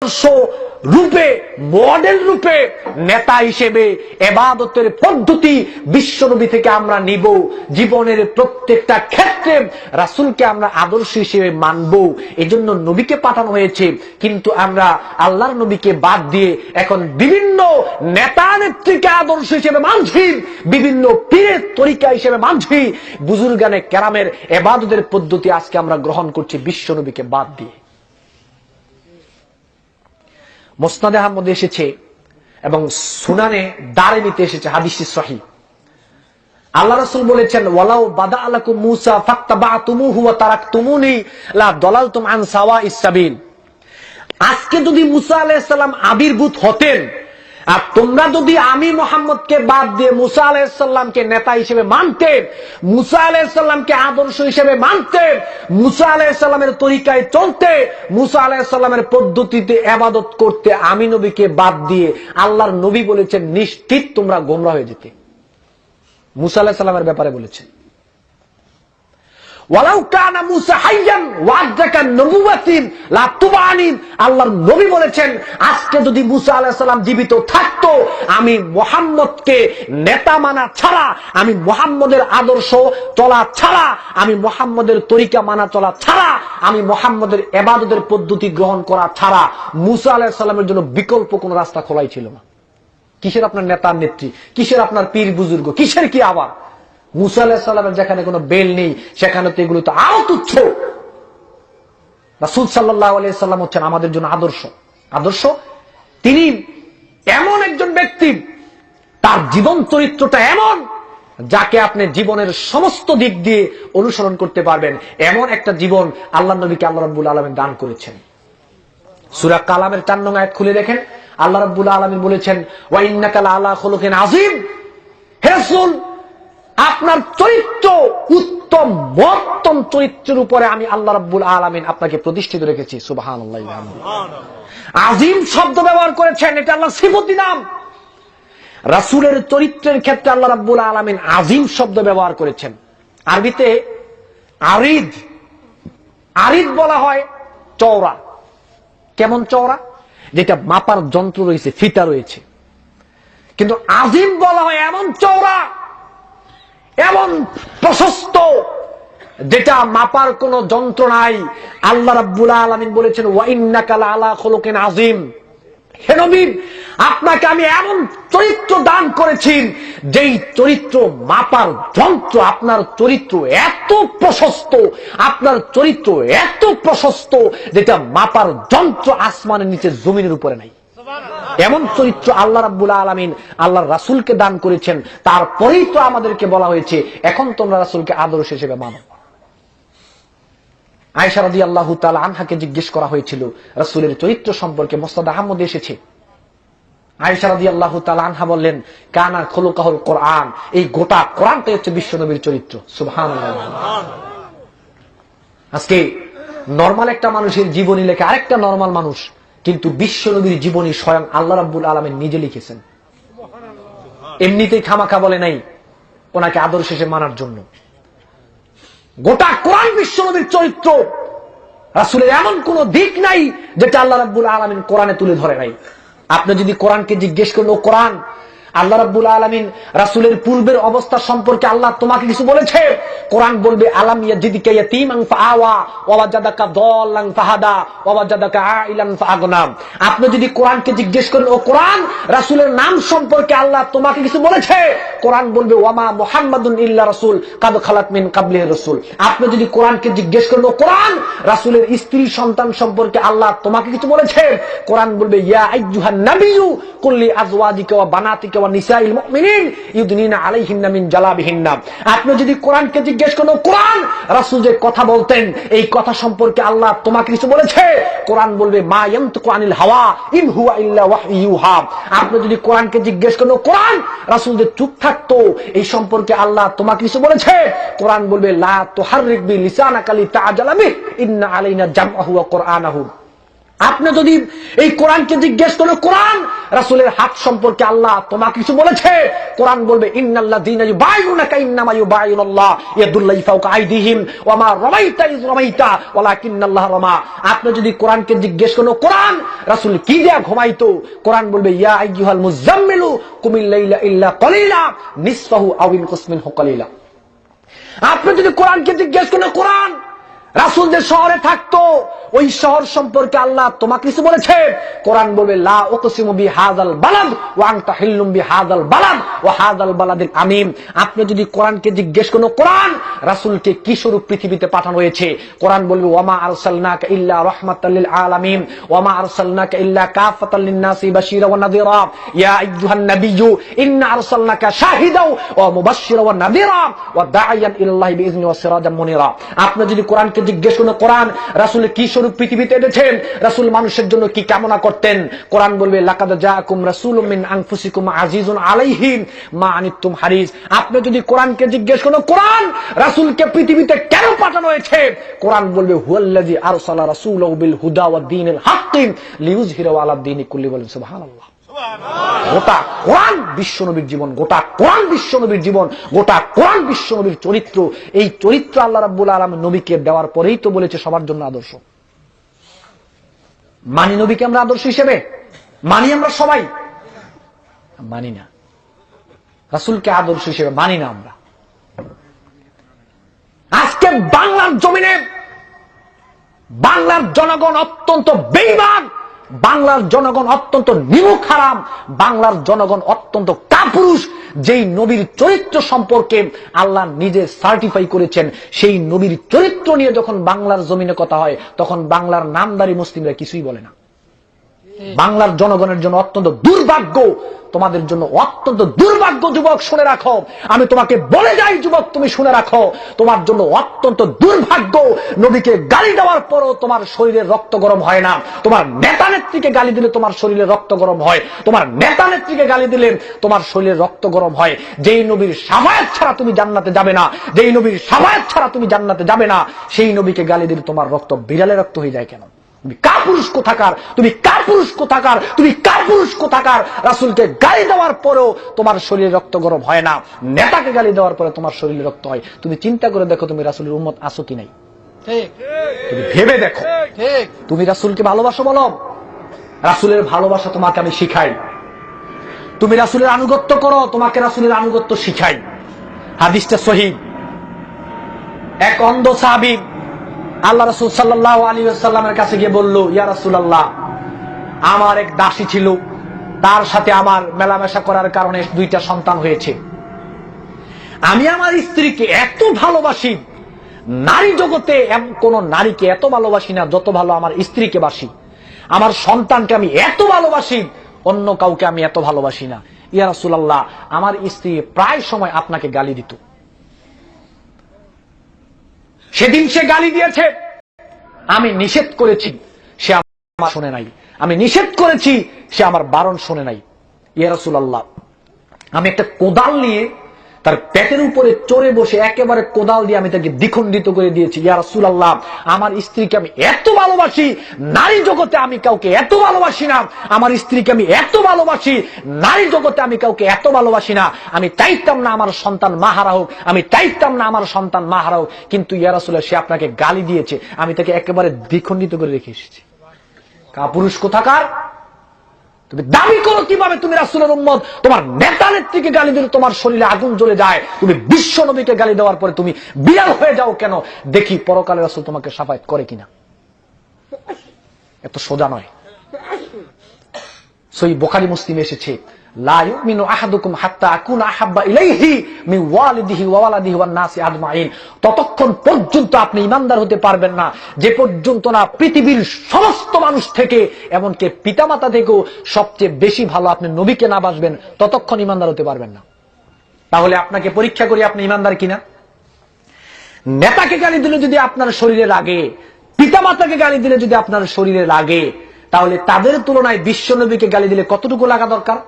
আদর্শ রূপে, মডেল রূপে নেতা হিসেবে ইবাদতের পদ্ধতি বিশ্বনবী থেকে আমরা নিব। জীবনের প্রত্যেকটা ক্ষেত্রে রাসূলকে আমরা আদর্শ হিসেবে মানব। এজন্য নবীকে পাঠানো হয়েছে। কিন্তু আমরা আল্লাহর নবীকে বাদ দিয়ে এখন বিভিন্ন নেতা নেত্রীকে আদর্শ হিসেবে মানছি, বিভিন্ন পীরের তরিকা হিসেবে মানছি, বুজুর্গানে কেরামের ইবাদতের পদ্ধতি আজকে আমরা গ্রহণ করছি বিশ্বনবীকে বাদ দিয়ে। মুসনাদে আহমদে এসেছে এবং সুনানে দারিমিতে এসেছে হাদিসটি সহিহ। আল্লাহ রাসূল বলেছেন, ওয়ালাউ বাদা আলাকুম মূসা ফাত্তাবাতুমুহু ওয়া তারাকতুমুনি লা দালালতুম আন সাওয়াইস সাবিল। আজকে যদি মুসা আলাইহিস সালাম আবির্ভূত হতেন আর তোমরা যদি আমি মুহাম্মদকে বাদ দিয়ে মুসা আলাইহিস সালামকে নেতা হিসেবে মানতে, মুসা আলাইহিস সালামকে আদর্শ হিসেবে মানতে, মুসা আলাইহিস সালামের তরিকায় চলতে, মুসা আলাইহিস সালামের পদ্ধতিতে ইবাদত করতে, আমি নবীকে বাদ দিয়ে আল্লাহর নবী বলেছেন নিশ্চিত তোমরা গোমরা হয়ে যেতে। মুসা আলাইহিস সালামের ব্যাপারে বলেছেন, ওয়ালাউ কানা মুসা হাইয়ান ওয়া আদরাকা নবুওয়াতিন লা তুবানিন। আল্লাহর নবী বলেছেন আজকে যদি মুসা আলাইহিস সালাম জীবিত থাকতো, আমি মুহাম্মদকে নেতা মানা ছাড়া, আমি মুহাম্মদের আদর্শ চলা ছাড়া, আমি মুহাম্মদের তরিকা মানা চলা ছাড়া, আমি মুহাম্মদের ইবাদতের পদ্ধতি গ্রহণ করা ছাড়া মুসা আলাইহিস সালামের জন্য বিকল্প কোন রাস্তা খোলাই ছিল না। কিসের আপনার নেতা নেত্রী, কিসের আপনার পীর বুজুর্গ, কিসের কি আবার? মুসা আলাইহিস সালামের যেখানে কোনো বেল নেই সেখানে তো এগুলো তো আরো তুচ্ছ। রাসূল সাল্লাল্লাহু আলাইহি সাল্লাম হচ্ছেন আমাদের জন্য আদর্শ। আদর্শ তিনি এমন একজন ব্যক্তি, তার জীবন চরিত্রটা এমন যাকে আপনি জীবনের সমস্ত দিক দিয়ে অনুসরণ করতে পারবেন, এমন একটা জীবন আল্লাহ নবীকে আল্লাহ রাব্বুল আলামিন দান করেছেন। সূরা কালামের 4 নং আয়াত খুলে দেখেন, আল্লাহ রাব্বুল আলামিন বলেছেন, ওয়া ইন্নাকা লাআলা খুলুকিন আযীম। হে রাসূল, আপনার চরিত্র উত্তম মহত্তম চরিত্রের উপরে আমি আল্লাহ রাব্বুল আলামিন আপনাকে প্রতিষ্ঠিত রেখেছি। সুবহানাল্লাহ। আযীম শব্দ ব্যবহার করেছেন, এটা আল্লাহর সিফতি নাম। রাসূলের চরিত্রের ক্ষেত্রে আল্লাহ রাব্বুল আলামিন আযীম শব্দ ব্যবহার করেছেন। আরবিতে আরিদ, আরিদ বলা হয় চওড়া। কেমন চওড়া? যেটা মাপার যন্ত্র রয়েছে, ফিতা রয়েছে। কিন্তু আযীম বলা হয় এমন চওড়া, এমন প্রশস্ত, যেটা মাপার কোন যন্ত্র নাই। আল্লাহ রাব্বুল আলামিন বলেছেন, ওয়া ইন্নাকা লাআলা খুলুকিন আযীম। হে নবী, আপনাকে আমি এমন চরিত্র দান করেছি যেই চরিত্র মাপার যন্ত্র, আপনার চরিত্র এত প্রশস্ত, আপনার চরিত্র এত প্রশস্ত যেটা মাপার যন্ত্র আসমানের নিচে জমিনের উপরে নাই। এমন চরিত্র আল্লাহ রাব্বুল আলামিন আল্লাহর রাসূলকে দান করেছেন। তারপরেই তো আমাদেরকে বলা হয়েছে এখন তোমরা রাসূলকে আদর্শ হিসেবে মানো। আয়েশা রাদিয়াল্লাহু তাআলা আনহাকে জিজ্ঞেস করা হয়েছিল রাসূলের চরিত্র সম্পর্কে, মুসনাদ আহমদে এসেছে। আয়েশা রাদিয়াল্লাহু তাআলা আনহা বললেন, কানা খুলুকাহুল কোরআন। এই গোটা কোরআনটাই হচ্ছে বিশ্বনবীর চরিত্র। সুবহানাল্লাহ। আজকে নরমাল একটা মানুষের জীবনী লেখে আরেকটা নরমাল মানুষ, কিন্তু বিশ্বনবীর জীবনী স্বয়ং আল্লাহ রাব্বুল আলামিন নিজে লিখেছেন। এমনিতেই খামাখা বলে নাই ওনাকে আদর্শ হিসেবে মানার জন্য। গোটা কোরআন বিশ্বনবীর চরিত্র। রাসূলের এমন কোন দিক নাই যেটা আল্লাহ রাব্বুল আলামিন কোরআনে তুলে ধরে নাই। আপনি যদি কোরআনকে জিজ্ঞেস করেন, ও কোরআন, আল্লাহ রাব্বুল আলামিন রাসূলের পূর্বের অবস্থা সম্পর্কে আল্লাহ তোমাকে কিছু বলেছে? কোরআন বলবে, আলাম ইয়াজিদকা ইয়াতীমান ফাআওয়া ওয়া ওয়াজাদাকা দাল্লান ফাহাদা ওয়া ওয়াজাদাকা আইলান ফাআগনা। আপনি যদি কোরআনকে জিজ্ঞেস করেন, ও কোরআন, রাসূলের নাম সম্পর্কে আল্লাহ তোমাকে কিছু বলেছে? কোরআন বলবে, ওয়ামা মুহাম্মাদুন ইল্লা রাসূল কাদ খালাত মিন কাবলিহি রাসূল। আপনি যদি কোরআনকে জিজ্ঞেস করেন, ও কোরআন, রাসূলের স্ত্রী সন্তান সম্পর্কে আল্লাহ তোমাকে কিছু বলেছে? কোরআন বলবে, ইয়া আইয়ুহান নাবিয়্যু কুল্লি আজওয়াজিকা ওয়া বানাতিকা ওয়া নিসাইল মুমিনিন ইউদনিনা আলাইহিন্না মিন জালাবিহিন্না। আপনি যদি কোরআনকে জিজ্ঞেস করেন, কোরআন, রাসূল যে কথা বলতেন এই কথা সম্পর্কে আল্লাহ তোমাকে কিছু বলেছে? কোরআন বলবে, মা ইয়ানতিকু আনিল হাওয়া ইন হুয়া ইল্লা ওয়াহয়ু ইউহা। আপনি যদি কোরআনকে জিজ্ঞেস করেন, কোরআন, রাসূল যে চুপ থাকতো এই সম্পর্কে আল্লাহ তোমাকে কিছু বলেছে? কোরআন বলবে, লা তুহাররিক বি লিসানাকা লিতাআজালা বিহি ইন্না আলাইনা জামআহু ওয়া কুরআনাহু। আপনি যদি এই কোরআনকে জিজ্ঞেস করেন, কোরআন রাসূলের হাত সম্পর্কে আল্লাহ তোমাকে কিছু বলেছে, কোরআন বলবে ইন্নাল্লাযীনা ইউবাইউনাকা ইন্নামা ইউবাইউনাল্লাহ ইয়াদুল্লাহি ফাওকা আইদিহিম ওয়া মা রামাইতা ইয রামাইতা ওয়ালাকিন্নাল্লাহ রামা। আপনি যদি কোরআনকে জিজ্ঞেস করেন, কোরআন রাসূল কি দিয়া ঘুমাইতো, কোরআন বলবে ইয়া আইয়ুহাল মুযাম্মিলু কুমিল লাইলা ইল্লা কলিলা নিসফাহু আও ইনকুস মিনহু কলিলা। আপনি যদি কোরআনকে জিজ্ঞেস করেন, কোরআন রাসূল যে শহরে থাকতো ওই শহর সম্পর্কে আল্লাহ তোমাকে কিছু বলেছে, কোরআন বলবে লা উকসিমু বিহাযাল বালাদ ওয়া আনতা হিল্লুম বিহাযাল বালাদ ওয়া হাযাল বালাদিল আমিন। আপনি যদি কোরআনকে জিজ্ঞেস করেন, কোরআন রাসূলকে কি স্বরূপ পৃথিবীতে পাঠানো হয়েছে, কোরআন বলবে ওয়া মা আরসালনাকা ইল্লা রাহমাতাল লিল আলামিন ওয়া মা আরসালনাকা ইল্লা কাফাতাল লিন-নাসি বাশীরা ওয়া নাযীরা ইয়া আইয়ুহান নাবিয়্যু ইন্না আরসালনাকা শাহিদাও ওয়া মুবাশশিরা ওয়া নাযীরা ওয়া দাঈয়ান ইলাল্লাহি বিইذনি ওয়া সিরাজাম মুনিরা। আপনি যদি কোরআনকে জিজ্ঞেস করেন, কোরআন রাসূল কি স্বরূপ পৃথিবীতে এনেছেন, রাসূল মানুষের জন্য কি কামনা করতেন, কোরআন বলবে লাকাদ জাআকুম রাসূলুম মিন আনফুসিকুম আজিজুন আলাইহি মা আনিতুম হারিস। আপনি যদি কোরআনকে জিজ্ঞেস করেন, কোরআন রাসূলকে পৃথিবীতে কেন পাঠানো হয়েছে, কোরআন বলবে হুয়াল্লাযী আরসালা রাসূলাহু বিল হুদা ওয়াদ দীনিল হাক্কি লিইয়ুযহিরাহু আলাদ দীনি কুল্লি। বলেন সুবহানাল্লাহ। গোটা কোরআন বিশ্বনবীর জীবন, গোটা কোরআন বিশ্বনবীর জীবন, গোটা কোরআন বিশ্বনবীর চরিত্র। এই চরিত্র আল্লাহ রাব্বুল আলামিন নবীকে দেওয়ার পরেই তো বলেছে সবার জন্য আদর্শ। মানি নবীকে আমরা আদর্শ হিসেবে? মানি আমরা সবাই? মানি না। রাসূলকে আদর্শ হিসেবে মানি না আমরা। আজকে বাংলার জমিনে বাংলার জনগণ অত্যন্ত বেঈমান, বাংলার জনগণ অত্যন্ত নিমুখ হারাম, বাংলার জনগণ অত্যন্ত কাপুরুষ। যেই নবীর চরিত্র সম্পর্কে আল্লাহ নিজে সার্টিফাই করেছেন, সেই নবীর চরিত্র নিয়ে যখন বাংলার জমিনে কথা হয়, তখন বাংলার নামদারি মুসলিমরা কিছুই বলে না। বাংলার জনগণের জন্য অত্যন্ত দুর্ভাগ্য, তোমাদের জন্য অত্যন্ত দুর্ভাগ্য। যুবক শুনে রাখো, আমি তোমাকে বলে যাই যুবক, তুমি শুনে রাখো, তোমার জন্য অত্যন্ত দুর্ভাগ্য। নবীকে গালি দেওয়ার পরও তোমার শরীরের রক্ত গরম হয় না। তোমার নেতা নেত্রীকে গালি দিলে তোমার শরীরে রক্ত গরম হয়, তোমার নেতা নেত্রীকে গালি দিলে তোমার শরীরে রক্ত গরম হয়। যেই নবীর শাফায়াত ছাড়া তুমি জান্নাতে যাবে না, যেই নবীর শাফায়াত ছাড়া তুমি জান্নাতে যাবে না, সেই নবীকে গালি দিলে তোমার রক্ত বিড়ালের রক্ত হয়ে যায় কেন? তুমি কাপুরুষ কোথাকার, তুমি কাপুরুষ কোথাকার, তুমি কাপুরুষ কোথাকার। রাসূলকে গালি দেওয়ার পরেও তোমার শরীরে রক্ত গরম হয় না, নেতাকে গালি দেওয়ার পরে তোমার শরীরে রক্ত হয়। তুমি চিন্তা করে দেখো তুমি রাসূলের উম্মত আছো কি নাই? তুমি ভেবে দেখো। তুমি রাসূলকে ভালোবাসো বলো, রাসূলের ভালোবাসা তোমাকে আমি শিখাই। তুমি রাসূলের আনুগত্য করো, তোমাকে রাসূলের আনুগত্য শিখাই। হাদিসটা সহিহ। এক অন্ধ সাহাবী আল্লাহ রাসূল সাল্লাল্লাহু আলাইহি ওয়াসাল্লামের কাছে গিয়ে বলল, ইয়া রাসূলুল্লাহ, আমার এক দাসী ছিল, তার সাথে আমার মেলামেশা করার কারণে দুইটা সন্তান হয়েছে। আমি আমার স্ত্রীকে এত ভালোবাসি, নারী জগতে কোন নারীকে এত ভালোবাসি না যত ভালো আমার স্ত্রীকে বাসি। আমার সন্তানকে আমি এত ভালোবাসি, অন্য কাউকে আমি এত ভালোবাসি না। ইয়া রাসূলুল্লাহ, আমার স্ত্রী প্রায় সময় আপনাকে গালি দিত। সেদিন সে গালি দিয়েছে, আমি নিষেধ করেছি, সে আমার শুনে নাই। আমি নিষেধ করেছি, সে আমার বারণ শুনে নাই। ইয়া রাসূলুল্লাহ, আমি একটা কোদাল নিয়ে তার পেটের উপরে চড়ে বসে একেবারে কোদাল দিয়ে আমি তাকে দ্বিখণ্ডিত করে দিয়েছি। ইয়া রাসূলুল্লাহ, আমার স্ত্রীকে আমি এত ভালোবাসি, নারী জগতে আমি কাউকে এত ভালোবাসি না। আমার স্ত্রীকে আমি এত ভালোবাসি, নারী জগতে আমি কাউকে এত ভালোবাসি না। আমি চাইতাম না আমার সন্তান মাহারা হোক, আমি চাইতাম না আমার সন্তান মাহারা হোক, কিন্তু ইয়া রাসূলুল্লাহ, সে আপনাকে গালি দিয়েছে, আমি তাকে একেবারে দ্বিখণ্ডিত করে রেখে এসেছি। কাপুরুষ কোথাকার! তুমি দাবি করো কিভাবে তুমি রাসূলের উম্মত? তোমার নেতা নেত্রীকে গালি দিলে তোমার শরীরে আগুন জ্বলে যায়, তুমি বিশ্ব নবীকে গালি দেওয়ার পরে তুমি বিড়াল হয়ে যাও কেন? দেখি পরকালে রাসূল তোমাকে শাফায়াত করে কিনা। এত সোজা নয়। সহিহ বুখারী মুসলিমে এসেছে, লা ইউমিনু আহাদুকুম হাত্তা আকুনা আহাব্বা ইলাইহি মিন ওয়ালিদিহি ওয়া ওয়ালাদিহি ওয়ান নাসি আজমাইন। ততক্ষণ পর্যন্ত আপনি ঈমানদার হতে পারবেন না যে পর্যন্ত না পৃথিবীর সমস্ত মানুষ থেকে, এমনকি পিতামাতা থেকেও সবচেয়ে বেশি ভালো আপনি নবীকে না বাসবেন, ততক্ষণ ঈমানদার হতে পারবেন না। তাহলে আপনাকে পরীক্ষা করি আপনি ঈমানদার কিনা। নেতাকে গালি দিলে যদি আপনার শরীরে লাগে, পিতামাতাকে গালি দিলে যদি আপনার শরীরে লাগে, তাহলে তাদের তুলনায় বিশ্বনবীকে গালি দিলে কতটুকু লাগা দরকার?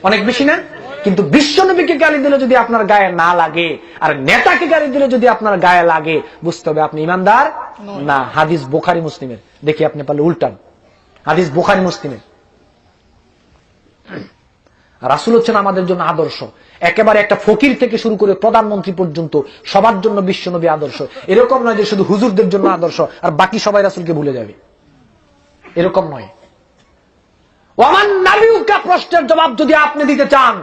অনেক বেশি না? কিন্তু বিশ্বনবীকে গালি দিলে যদি আপনার গায়ে না লাগে, আর নেতাকে গালি দিলে যদি আপনার গায়ে লাগে, বুঝতে হবে আপনি ঈমানদার না। হাদিস বুখারী মুসলিমের, দেখি আপনি পারলে উল্টান। হাদিস বুখারী মুসলিমের। রাসূল হচ্ছেন আমাদের জন্য আদর্শ। একেবারে একটা ফকির থেকে শুরু করে প্রধানমন্ত্রী পর্যন্ত সবার জন্য বিশ্বনবী আদর্শ। এরকম নয় যে শুধু হুজুরদের জন্য আদর্শ আর বাকি সবাই রাসূলকে ভুলে যাবে, এরকম নয়। ওয়ামান নাবিউকা প্রশ্নের জবাব যদি আপনি দিতে চান,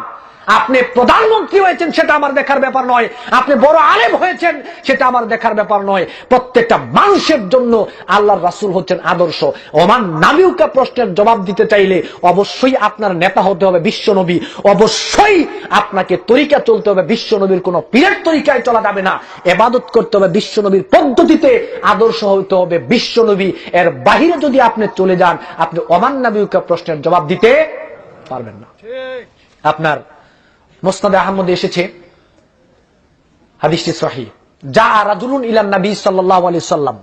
আপনি প্রধানমন্ত্রী হয়েছেন সেটা আমার দেখার ব্যাপার নয়, আপনি বড় আলেম হয়েছেন সেটা আমার দেখার ব্যাপার নয়। প্রত্যেকটা মানুষের জন্য আল্লাহর রাসূল হচ্ছেন আদর্শ। ওমান নাবিউকা প্রশ্নের জবাব দিতে চাইলে অবশ্যই আপনার নেতা হতে হবে বিশ্বনবী, অবশ্যই আপনাকে তরিকা চলতে হবে বিশ্বনবীর, কোন পীরের তরিকায় চলা যাবে না, ইবাদত করতে হবে বিশ্বনবীর পদ্ধতিতে, আদর্শ হতে হবে বিশ্বনবী। এর বাহিরে যদি আপনি চলে যান, আপনি ওমান নাবিউকা প্রশ্নের জবাব দিতে পারবেন না। আপনার মুসনাদে আহমদে এসেছে হাদিসটি সহিহ, যা রাজুলুন ইলান নবী সাল্লাল্লাহু আলাইহি সাল্লাম,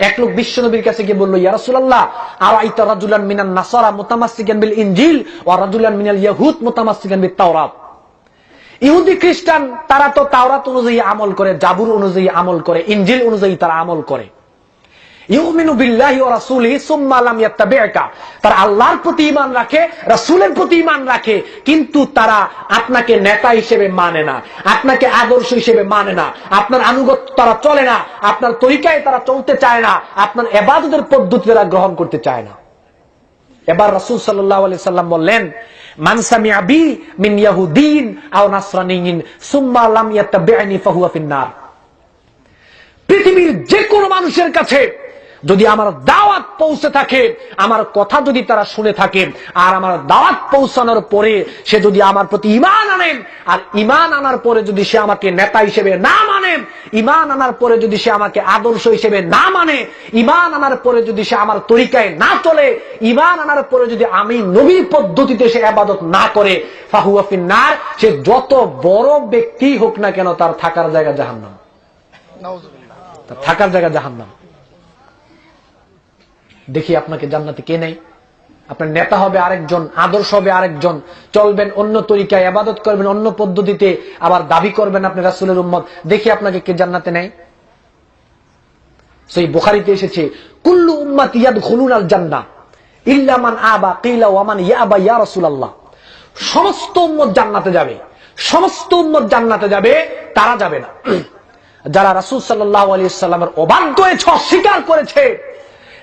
এক লোক বিশ্বনবীর কাছে গিয়ে বলল, ইয়া রাসূলুল্লাহ আরাইতা রাজুলান মিনান নাসারা মুতামাসসিকান বিল ইনজিল ওয়া রাজুলান মিনাল ইয়াহুদ মুতামাসসিকান বিত তাওরাত। ইহুদি খ্রিস্টান তারা তো তাওরাত অনুযায়ী আমল করে, জাবুর অনুযায়ী আমল করে, ইনজিল অনুযায়ী তারা আমল করে। ইউমিনু বিল্লাহি ওয়া রাসূলিহি সুম্মা লাম ইয়াত্তাবি'কা, তারা আল্লাহর প্রতি ঈমান রাখে, রাসূলের প্রতি ঈমান রাখে, কিন্তু তারা আপনাকে নেতা হিসেবে মানে না, আপনাকে আদর্শ হিসেবে মানে না, আপনার আনুগত্য তারা চলে না, আপনার তরিকায় তারা চলতে চায় না, আপনার ইবাদতের পদ্ধতি তারা গ্রহণ করতে চায় না। এবার রাসূল সাল্লাল্লাহু আলাইহি সাল্লাম বললেন, মান সামি'a বি মিন ইয়াহুদিন আও নাসরানিয়িন সুম্মা লাম ইয়াত্তাবি'নি ফাহুয়া ফিন-নার। পৃথিবীর যে কোনো মানুষের কাছে যদি আমার দাওয়াত পৌঁছে থাকে, আমার কথা যদি তারা শুনে থাকে, আর আমার দাওয়াত পৌঁছানোর পরে সে যদি আমার প্রতি ঈমান আনেন, আর ঈমান আনার পরে যদি সে আমাকে নেতা হিসেবে না মানে, ঈমান আনার পরে যদি সে আমাকে আদর্শ হিসেবে না মানে, ঈমান আনার পরে যদি সে আমার তরিকায় না চলে, ঈমান আনার পরে যদি আমি নবীর পদ্ধতিতে সে ইবাদত না করে, ফাহুয়া ফিন-নার, সে যত বড় ব্যক্তি হোক না কেন তার থাকার জায়গা জাহান্নাম, তার থাকার জায়গা জাহান্নাম। দেখি আপনাকে জান্নাতে কে নেই? আপনার নেতা হবে আরেকজন, আদর্শ হবে আরেকজন, চলবেন অন্য তরিকায়, ইবাদত করবেন অন্য পদ্ধতিতে, আবার দাবি করবেন আপনি রাসূলের উম্মত। দেখি আপনাকে কে জান্নাতে নেই? সেই বুখারীতে এসেছে, কুল্লু উম্মতি ইয়াদখুলুনাল জান্নাহ ইল্লা মান আবা, কিলা ওয়া মান ইয়াবা ইয়া রাসূলুল্লাহ। সমস্ত উম্মত জান্নাতে যাবে, সমস্ত উম্মত জান্নাতে যাবে, তারা যাবে না যারা রাসূল সাল্লাল্লাহু আলাইহি সাল্লামের অবাধ্য হয়েছে, অস্বীকার করেছে।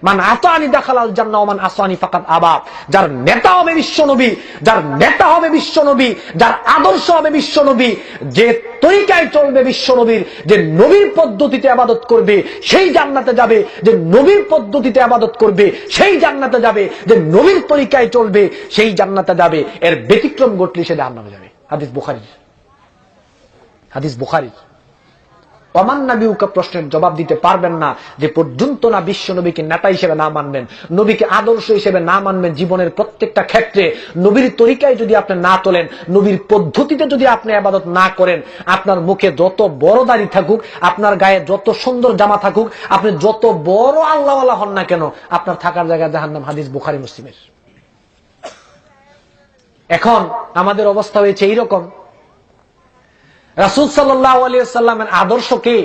মান আতানি দাখালাল জান্নাহ ওয়া মান আসানি ফাকাদ আবা। যার নেতা হবে বিশ্বনবী, যার নেতা হবে বিশ্বনবী, যার আদর্শ হবে বিশ্বনবী, যে তরিকায় চলবে বিশ্বনবীর, যে নবীর পদ্ধতিতে ইবাদত করবে সেই জান্নাতে যাবে, যে নবীর পদ্ধতিতে ইবাদত করবে সেই জান্নাতে যাবে, যে নবীর তরিকায় চলবে সেই জান্নাতে যাবে। এর ব্যতিক্রম ঘটলে সে জাহান্নামে যাবে। হাদিস বুখারী, হাদিস বুখারী। ওমান নাবিউকা প্রশ্নের জবাব দিতে পারবেন না যে পর্যন্ত না বিশ্ব নবীকে নেতা হিসেবে না মানবেন, নবীকে আদর্শ হিসেবে না মানবেন। জীবনের প্রত্যেকটা ক্ষেত্রে নবীর তরিকায় যদি আপনি না চলেন, নবীর পদ্ধতিতে যদি আপনি ইবাদত না করেন, আপনার মুখে যত বড় দাড়ি থাকুক, আপনার গায়ে যত সুন্দর জামা থাকুক, আপনি যত বড় আল্লাহওয়ালা হন না কেন, আপনার থাকার জায়গা জাহান্নাম। হাদিস বুখারী মুসলিমের। এখন আমাদের অবস্থা হয়েছে এইরকম, রাসূল সাল্লাল্লাহু আলাইহি সাল্লামের আদর্শকে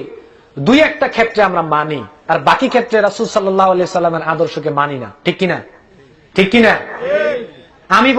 দুই একটা ক্ষেত্রে আমরা মানি, আর বাকি ক্ষেত্রে রাসূল সাল্লাল্লাহু আলাইহি সাল্লামের আদর্শকে মানি না। ঠিক কিনা? ঠিক কিনা? আমি